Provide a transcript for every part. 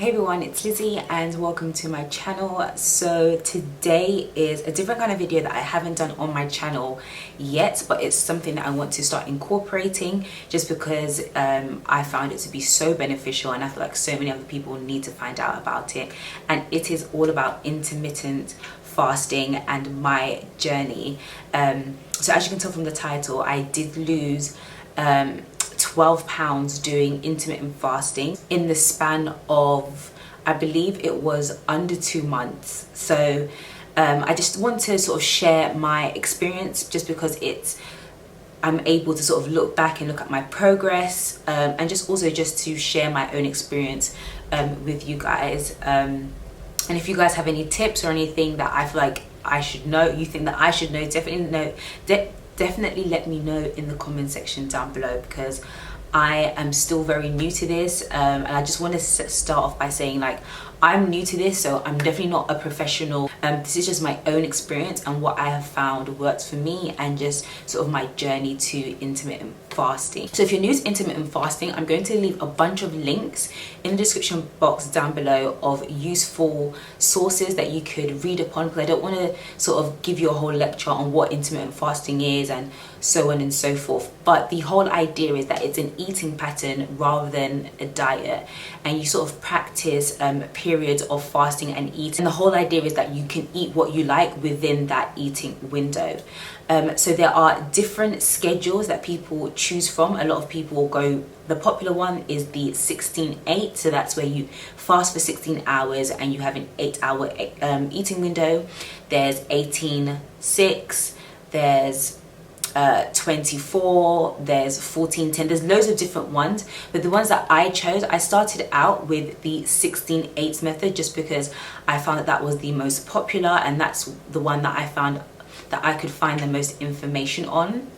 Hey everyone, it's Lizzie and welcome to my channel. So today is a different kind of video that I haven't done on my channel yet, but it's something that I want to start incorporating just because I found it to be so beneficial and I feel like so many other people need to find out about it. And it is all about intermittent fasting and my journey. So as you can tell from the title, I did lose 12 pounds doing intermittent fasting in the span of, I believe it was under 2 months. So I just want to sort of share my experience just because I'm able to sort of look back and look at my progress, and just also just to share my own experience with you guys. And if you guys have any tips or anything that I feel like I should know, you think that I should know, definitely let me know in the comment section down below, because I am still very new to this, and I just want to start off by saying, like, I'm new to this, so I'm definitely not a professional. This is just my own experience and what I have found works for me, and just sort of my journey to intermittent fasting. So if you're new to intermittent fasting, I'm going to leave a bunch of links in the description box down below of useful sources that you could read upon, because I don't want to sort of give you a whole lecture on what intermittent fasting is and so on and so forth. But the whole idea is that it's an eating pattern rather than a diet, and you sort of practice periods of fasting and eating. And the whole idea is that you can eat what you like within that eating window. So there are different schedules that people choose from. A lot of people go, the popular one is the 16-8, so that's where you fast for 16 hours and you have an 8-hour eating window. There's 18-6, there's 24, there's 14-10, there's loads of different ones, but the ones that I chose, I started out with the 16-8 method just because I found that was the most popular, and that's the one that I found that I could find the most information on.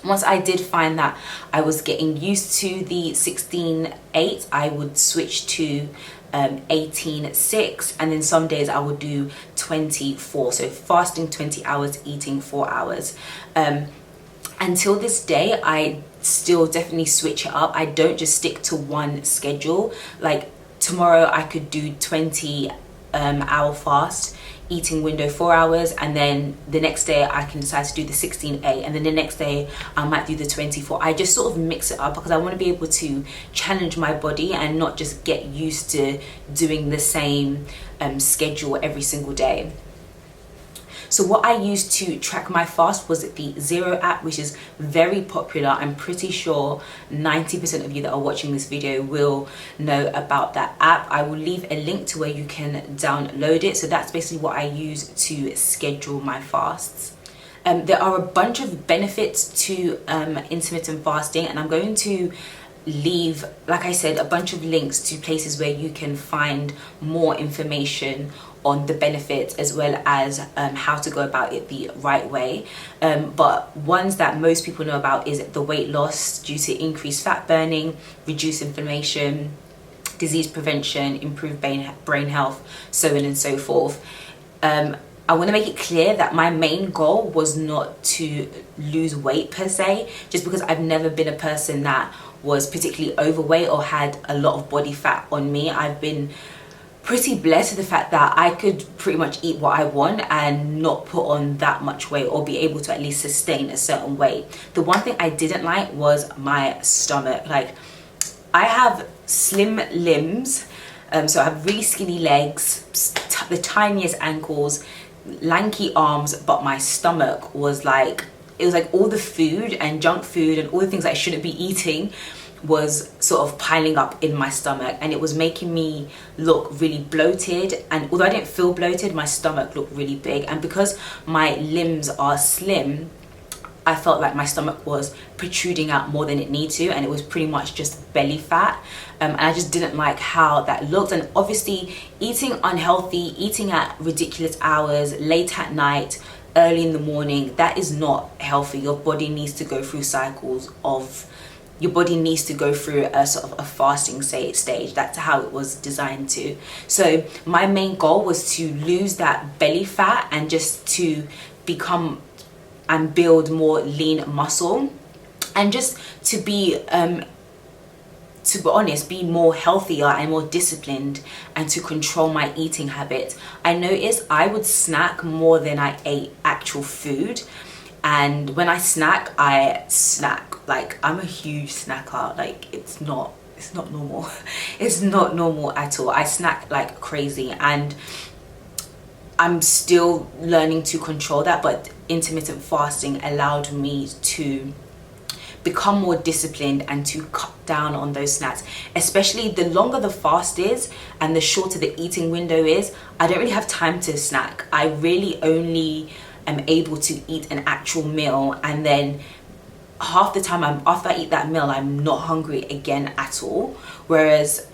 Once I did find that I was getting used to the 16-8, I would switch to 18-6, and then some days I would do 24, so fasting 20 hours, eating 4 hours. Until this day, I still definitely switch it up. I don't just stick to one schedule. Like tomorrow I could do 20 hour fast, eating window 4 hours, and then the next day I can decide to do the 16-8, and then the next day I might do the 24. I just sort of mix it up because I want to be able to challenge my body and not just get used to doing the same schedule every single day. So what I used to track my fast was the Zero app, which is very popular. I'm pretty sure 90% of you that are watching this video will know about that app. I will leave a link to where you can download it. So that's basically what I use to schedule my fasts. There are a bunch of benefits to intermittent fasting, and I'm going to leave, like I said, a bunch of links to places where you can find more information on the benefits, as well as how to go about it the right way. But ones that most people know about is the weight loss due to increased fat burning, reduced inflammation, disease prevention, improved brain health, so on and so forth. I want to make it clear that my main goal was not to lose weight per se, just because I've never been a person that was particularly overweight or had a lot of body fat on me. I've been pretty blessed with the fact that I could pretty much eat what I want and not put on that much weight, or be able to at least sustain a certain weight. The one thing I didn't like was my stomach. Like, I have slim limbs, so I have really skinny legs, the tiniest ankles, lanky arms, but my stomach was like, it was like all the food and junk food and all the things that I shouldn't be eating was sort of piling up in my stomach, and it was making me look really bloated. And although I didn't feel bloated, my stomach looked really big, and because my limbs are slim, I felt like my stomach was protruding out more than it needed to, and it was pretty much just belly fat, and I just didn't like how that looked. And obviously eating unhealthy, eating at ridiculous hours, late at night, early in the morning, that is not healthy. Your body needs to go through cycles of, your body needs to go through a sort of a fasting stage. That's how it was designed to. So my main goal was to lose that belly fat and just to become and build more lean muscle, and just to to be honest, be more healthier and more disciplined and to control my eating habits, I noticed I would snack more than I ate actual food. And when I snack like, I'm a huge snacker. Like, it's not normal. It's not normal at all. I snack like crazy, and I'm still learning to control that, but intermittent fasting allowed me to become more disciplined and to cut down on those snacks. Especially the longer the fast is and the shorter the eating window is, I don't really have time to snack. I really only am able to eat an actual meal, and then half the time after I eat that meal, I'm not hungry again at all. Whereas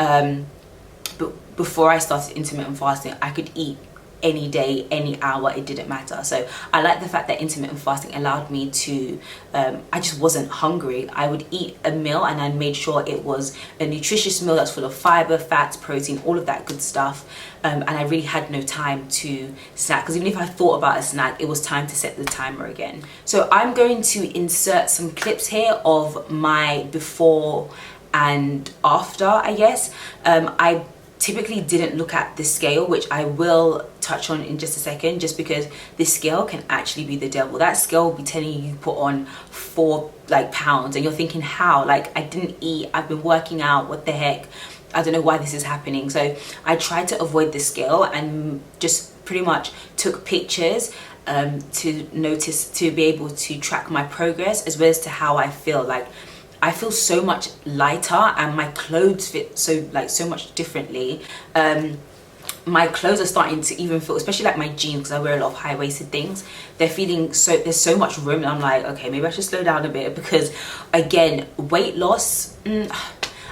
before I started intermittent fasting, I could eat any day, any hour, it didn't matter. So I like the fact that intermittent fasting allowed me to I just wasn't hungry. I would eat a meal, and I made sure it was a nutritious meal that's full of fiber, fats, protein, all of that good stuff, and I really had no time to snack, because even if I thought about a snack, it was time to set the timer again. So I'm going to insert some clips here of my before and after, I guess. I typically didn't look at the scale, which I will touch on in just a second, just because the scale can actually be the devil. That scale will be telling you put on 4 pounds, and you're thinking, how? Like, I didn't eat, I've been working out, what the heck? I don't know why this is happening. So I tried to avoid the scale and just pretty much took pictures to be able to track my progress, as well as to how I feel. Like, I feel so much lighter, and my clothes fit so much differently. My clothes are starting to even feel, especially like my jeans, because I wear a lot of high-waisted things, they're feeling so, there's so much room, and I'm like, okay, maybe I should slow down a bit, because again, weight loss,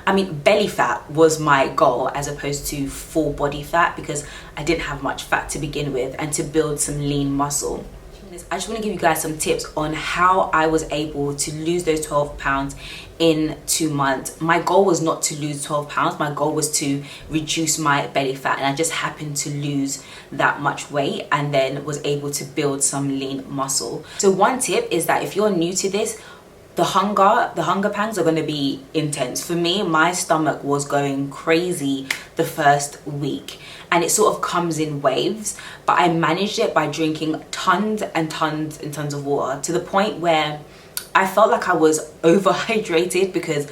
I mean, belly fat was my goal as opposed to full body fat, because I didn't have much fat to begin with, and to build some lean muscle. I just want to give you guys some tips on how I was able to lose those 12 pounds in 2 months. My goal was not to lose 12 pounds. My goal was to reduce my belly fat, and I just happened to lose that much weight, and then was able to build some lean muscle. So one tip is that if you're new to this, the hunger pangs are going to be intense. For me, my stomach was going crazy the first week, and it sort of comes in waves, but I managed it by drinking tons and tons and tons of water, to the point where I felt like I was overhydrated, because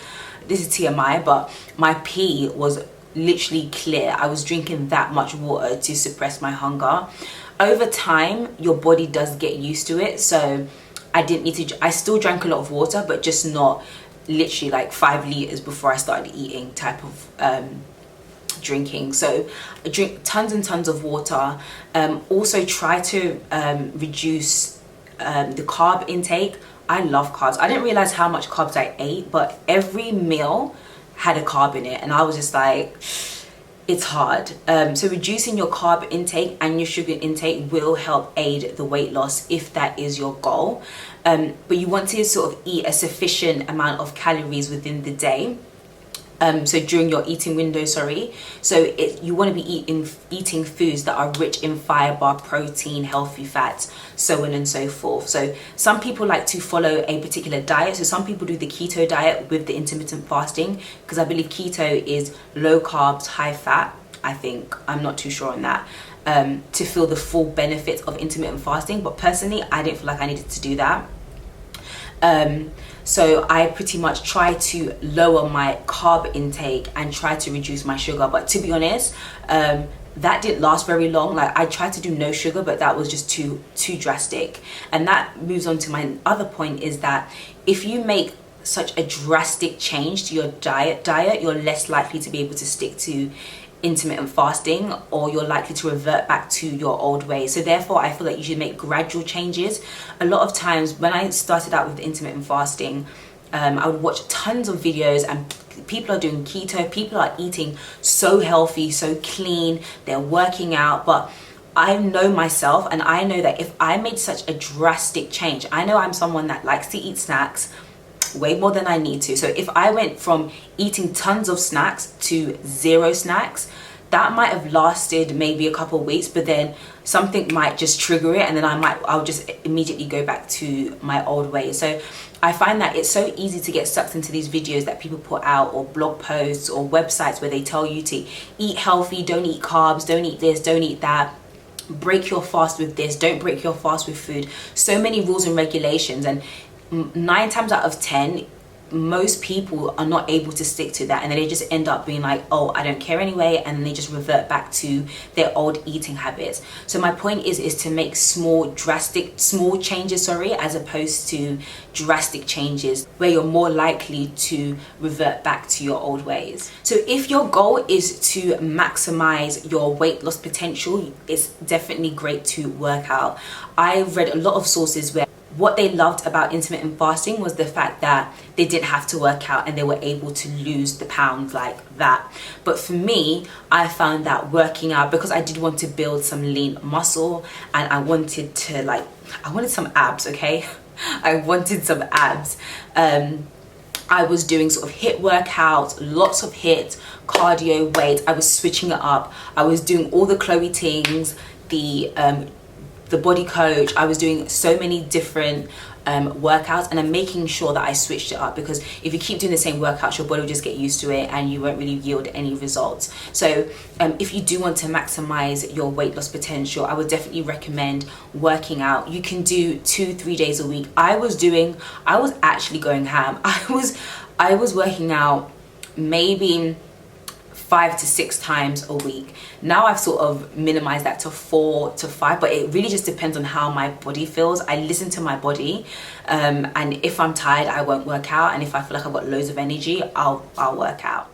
this is TMI, but my pee was literally clear. I was drinking that much water to suppress my hunger. Over time, your body does get used to it, so I didn't need to, I still drank a lot of water, but just not literally like 5 liters before I started eating type of drinking. So I drink tons and tons of water. Also try to reduce the carb intake. I love carbs. I didn't realize how much carbs I ate, but every meal had a carb in it, and I was just like, it's hard. So reducing your carb intake and your sugar intake will help aid the weight loss if that is your goal. But you want to sort of eat a sufficient amount of calories within the day. So during your eating window, so you want to be eating foods that are rich in fiber, protein, healthy fats, so on and so forth. So some people like to follow a particular diet. So some people do the keto diet with the intermittent fasting, because I believe keto is low carbs, high fat. I think, I'm not too sure on that, to feel the full benefits of intermittent fasting. But personally, I didn't feel like I needed to do that. So I pretty much try to lower my carb intake and try to reduce my sugar. But to be honest, that didn't last very long. Like, I tried to do no sugar, but that was just too drastic. And that moves on to my other point, is that if you make such a drastic change to your diet, you're less likely to be able to stick to intermittent fasting, or you're likely to revert back to your old ways. So therefore, I feel like you should make gradual changes. A lot of times when I started out with intermittent fasting, I would watch tons of videos, and people are doing keto, people are eating so healthy, so clean, they're working out. But I know myself, and I know that if I made such a drastic change, I know I'm someone that likes to eat snacks way more than I need to. So if I went from eating tons of snacks to 0 snacks, that might have lasted maybe a couple of weeks, but then something might just trigger it, and then I'll just immediately go back to my old ways. So I find that it's so easy to get sucked into these videos that people put out, or blog posts or websites where they tell you to eat healthy, don't eat carbs, don't eat this, don't eat that, break your fast with this, don't break your fast with food. So many rules and regulations, and 9 times out of 10 most people are not able to stick to that, and then they just end up being like, oh, I don't care anyway, and then they just revert back to their old eating habits. So my point is to make small changes, as opposed to drastic changes where you're more likely to revert back to your old ways. So if your goal is to maximize your weight loss potential, it's definitely great to work out. I've read a lot of sources where what they loved about intermittent fasting was the fact that they didn't have to work out and they were able to lose the pounds like that. But for me, I found that working out, because I did want to build some lean muscle, and I wanted some abs, okay? I wanted some abs. I was doing sort of HIIT workouts, lots of HIIT, cardio, weight. I was switching it up. I was doing all the Chloe things, the body coach. I was doing so many different workouts, and I'm making sure that I switched it up, because if you keep doing the same workouts, your body will just get used to it and you won't really yield any results. So if you do want to maximize your weight loss potential, I would definitely recommend working out. You can do 2-3 days a week. I was actually going ham. I was working out maybe 5 to 6 times a week. Now I've sort of minimized that to 4 to 5, but it really just depends on how my body feels. I listen to my body, and if I'm tired, I won't work out, and if I feel like I've got loads of energy, I'll work out.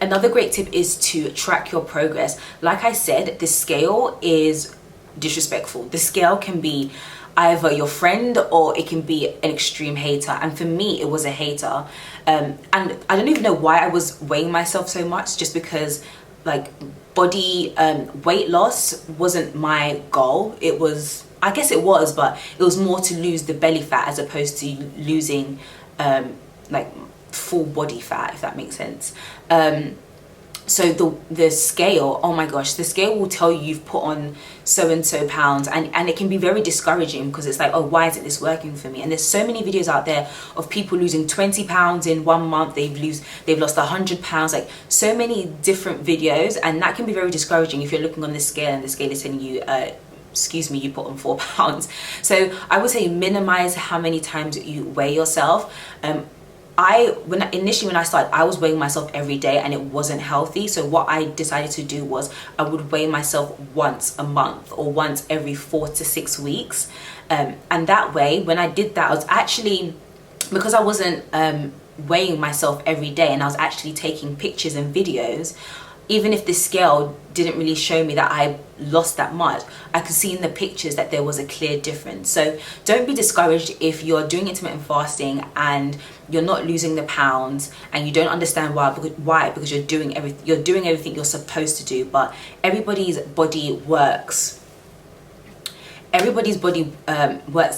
Another great tip is to track your progress. Like I said, the scale is disrespectful. The scale can be either your friend or it can be an extreme hater, and for me it was a hater. And I don't even know why I was weighing myself so much, just because like body weight loss wasn't my goal. It was, I guess it was, but it was more to lose the belly fat as opposed to losing like full body fat, if that makes sense. So the scale, oh my gosh, the scale will tell you you've put on so and so pounds, and it can be very discouraging, because it's like, oh, why isn't this working for me? And there's so many videos out there of people losing 20 pounds in 1 month. They've lost 100 pounds, like so many different videos, and that can be very discouraging if you're looking on the scale and the scale is telling you excuse me, you put on 4 pounds. So I would say minimize how many times you weigh yourself. Initially when I started, I was weighing myself every day, and it wasn't healthy. So what I decided to do was I would weigh myself once a month or once every 4 to 6 weeks. And that way, when I did that, I was actually, because I wasn't weighing myself every day, and I was actually taking pictures and videos, even if the scale didn't really show me that I lost that much, I could see in the pictures that there was a clear difference. So don't be discouraged if you're doing intermittent fasting and you're not losing the pounds and you don't understand why, because you're doing everything you're supposed to do. But everybody's body works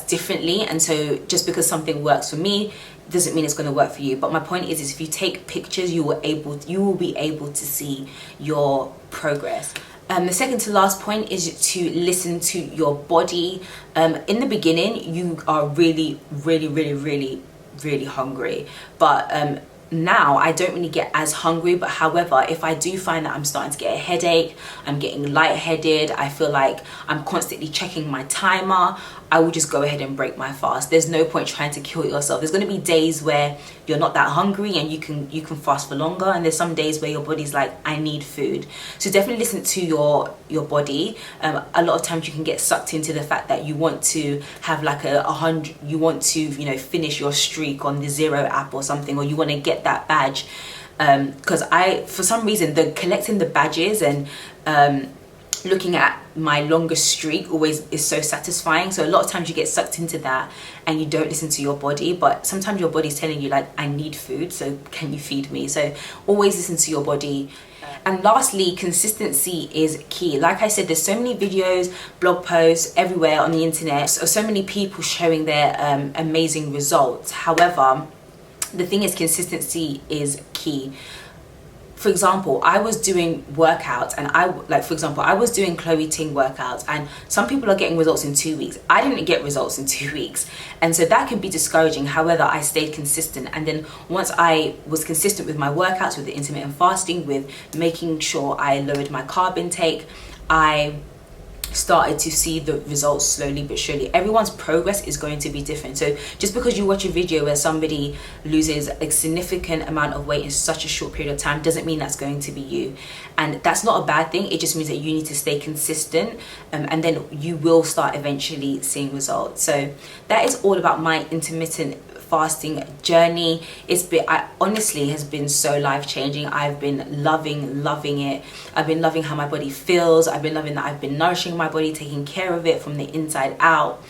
differently, and so just because something works for me doesn't mean it's going to work for you. But my point is if you take pictures, you will be able to see your progress. The second to last point is to listen to your body. In the beginning, you are really hungry, but now I don't really get as hungry. But however, if I do find that I'm starting to get a headache, I'm getting lightheaded, I feel like I'm constantly checking my timer, I will just go ahead and break my fast. There's no point trying to kill yourself. There's going to be days where you're not that hungry and you can fast for longer, and there's some days where your body's like, I need food. So definitely listen to your body. A lot of times you can get sucked into the fact that you want to have like a 100, you want to finish your streak on the 0 app or something, or you want to get that badge. Because for some reason, collecting the badges and looking at my longest streak always is so satisfying. So a lot of times you get sucked into that and you don't listen to your body, but sometimes your body's telling you like, I need food, so can you feed me? So always listen to your body. And lastly, consistency is key. Like I said, there's so many videos, blog posts everywhere on the internet, so many people showing their amazing results. However, the thing is, consistency is key. for example, I was doing workouts, and I was doing Chloe Ting workouts, and some people are getting results in 2 weeks. I didn't get results in 2 weeks, and so that can be discouraging. However, I stayed consistent, and then once I was consistent with my workouts, with the intermittent fasting, with making sure I lowered my carb intake, I started to see the results slowly but surely. Everyone's progress is going to be different. So just because you watch a video where somebody loses a significant amount of weight in such a short period of time doesn't mean that's going to be you, and that's not a bad thing. It just means that you need to stay consistent, and then you will start eventually seeing results. So that is all about my intermittent fasting journey. I honestly has been so life-changing. I've been loving it. I've been loving how my body feels. I've been loving that I've been nourishing my body, taking care of it from the inside out.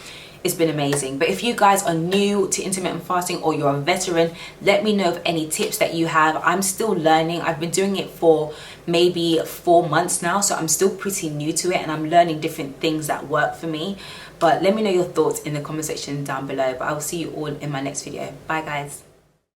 It's been amazing. But if you guys are new to intermittent fasting, or you're a veteran, let me know of any tips that you have. I'm still learning. I've been doing it for maybe 4 months now, so I'm still pretty new to it, and I'm learning different things that work for me. But let me know your thoughts in the comment section down below. But I will see you all in my next video. Bye guys.